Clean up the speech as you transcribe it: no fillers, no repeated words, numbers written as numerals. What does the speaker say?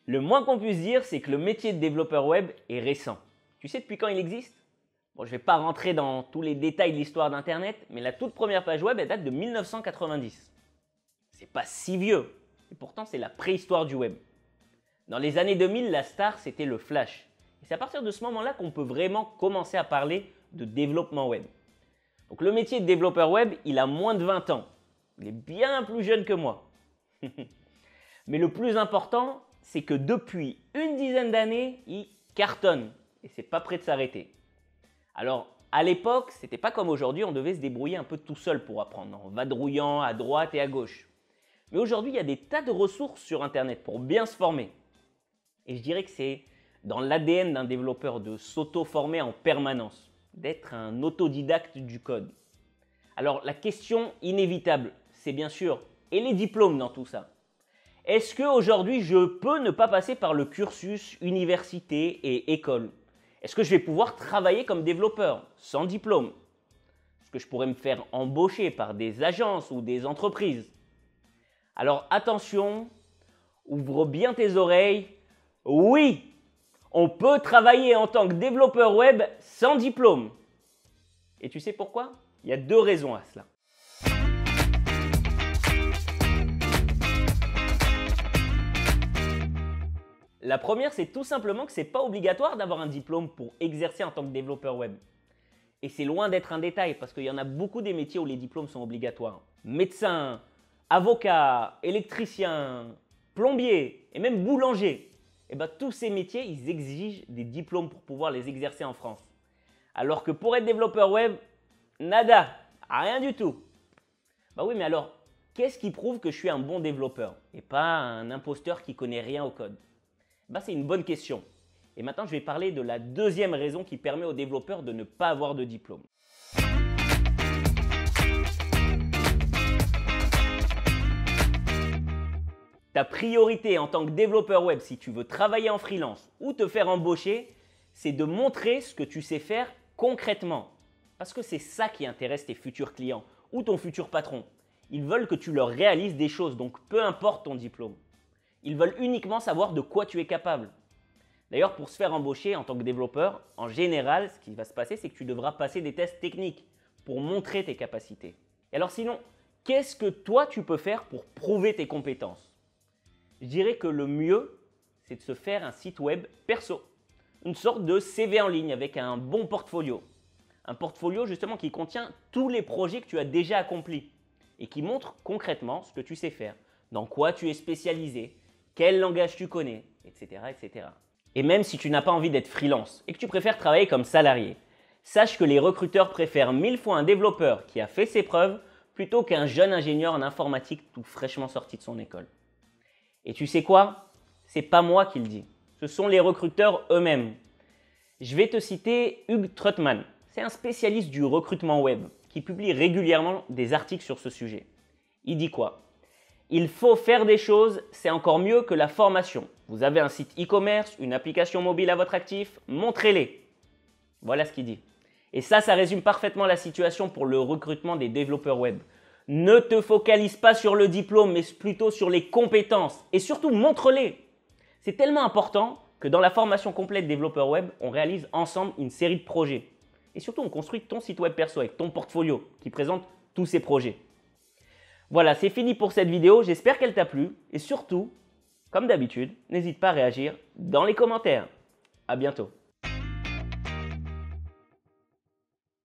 Le moins qu'on puisse dire, c'est que le métier de développeur web est récent. Tu sais depuis quand il existe? Bon, je ne vais pas rentrer dans tous les détails de l'histoire d'Internet, mais la toute première page web, elle date de 1990. C'est pas si vieux, et pourtant c'est la préhistoire du web. Dans les années 2000, la star, c'était le Flash. Et c'est à partir de ce moment-là qu'on peut vraiment commencer à parler de développement web. Donc le métier de développeur web, il a moins de 20 ans. Il est bien plus jeune que moi. Mais le plus important, c'est que depuis une dizaine d'années, il cartonne. Et c'est pas prêt de s'arrêter. Alors, à l'époque, c'était pas comme aujourd'hui, on devait se débrouiller un peu tout seul pour apprendre, en vadrouillant à droite et à gauche. Mais aujourd'hui, il y a des tas de ressources sur Internet pour bien se former. Et je dirais que c'est dans l'ADN d'un développeur de s'auto-former en permanence, d'être un autodidacte du code. Alors, la question inévitable, c'est bien sûr, et les diplômes dans tout ça? Est-ce qu'aujourd'hui, je peux ne pas passer par le cursus université et école? Est-ce que je vais pouvoir travailler comme développeur sans diplôme? Est-ce que je pourrais me faire embaucher par des agences ou des entreprises? Alors attention, ouvre bien tes oreilles. Oui, on peut travailler en tant que développeur web sans diplôme. Et tu sais pourquoi? Il y a deux raisons à cela. La première, c'est tout simplement que ce n'est pas obligatoire d'avoir un diplôme pour exercer en tant que développeur web. Et c'est loin d'être un détail parce qu'il y en a beaucoup des métiers où les diplômes sont obligatoires. Médecin, avocat, électricien, plombier et même boulanger. Et bien, tous ces métiers, ils exigent des diplômes pour pouvoir les exercer en France. Alors que pour être développeur web, nada, rien du tout. Bah oui, mais alors, qu'est-ce qui prouve que je suis un bon développeur et pas un imposteur qui connaît rien au code? Bah, c'est une bonne question. Et maintenant, je vais parler de la deuxième raison qui permet aux développeurs de ne pas avoir de diplôme. Ta priorité en tant que développeur web, si tu veux travailler en freelance ou te faire embaucher, c'est de montrer ce que tu sais faire concrètement. Parce que c'est ça qui intéresse tes futurs clients ou ton futur patron. Ils veulent que tu leur réalises des choses, donc peu importe ton diplôme. Ils veulent uniquement savoir de quoi tu es capable. D'ailleurs, pour se faire embaucher en tant que développeur, en général, ce qui va se passer, c'est que tu devras passer des tests techniques pour montrer tes capacités. Et alors sinon, qu'est-ce que toi tu peux faire pour prouver tes compétences? Je dirais que le mieux, c'est de se faire un site web perso. Une sorte de CV en ligne avec un bon portfolio. Un portfolio justement qui contient tous les projets que tu as déjà accomplis et qui montre concrètement ce que tu sais faire, dans quoi tu es spécialisé, quel langage tu connais, etc., etc. Et même si tu n'as pas envie d'être freelance et que tu préfères travailler comme salarié, sache que les recruteurs préfèrent 1000 fois un développeur qui a fait ses preuves plutôt qu'un jeune ingénieur en informatique tout fraîchement sorti de son école. Et tu sais quoi? C'est pas moi qui le dis, ce sont les recruteurs eux-mêmes. Je vais te citer Hugh Troutman, c'est un spécialiste du recrutement web qui publie régulièrement des articles sur ce sujet. Il dit quoi? Il faut faire des choses, c'est encore mieux que la formation. Vous avez un site e-commerce, une application mobile à votre actif, montrez-les. Voilà ce qu'il dit. Et ça résume parfaitement la situation pour le recrutement des développeurs web. Ne te focalise pas sur le diplôme, mais plutôt sur les compétences. Et surtout, montre-les. C'est tellement important que dans la formation complète développeur web, on réalise ensemble une série de projets. Et surtout, on construit ton site web perso avec ton portfolio qui présente tous ces projets. Voilà, c'est fini pour cette vidéo. J'espère qu'elle t'a plu. Et surtout, comme d'habitude, n'hésite pas à réagir dans les commentaires. À bientôt.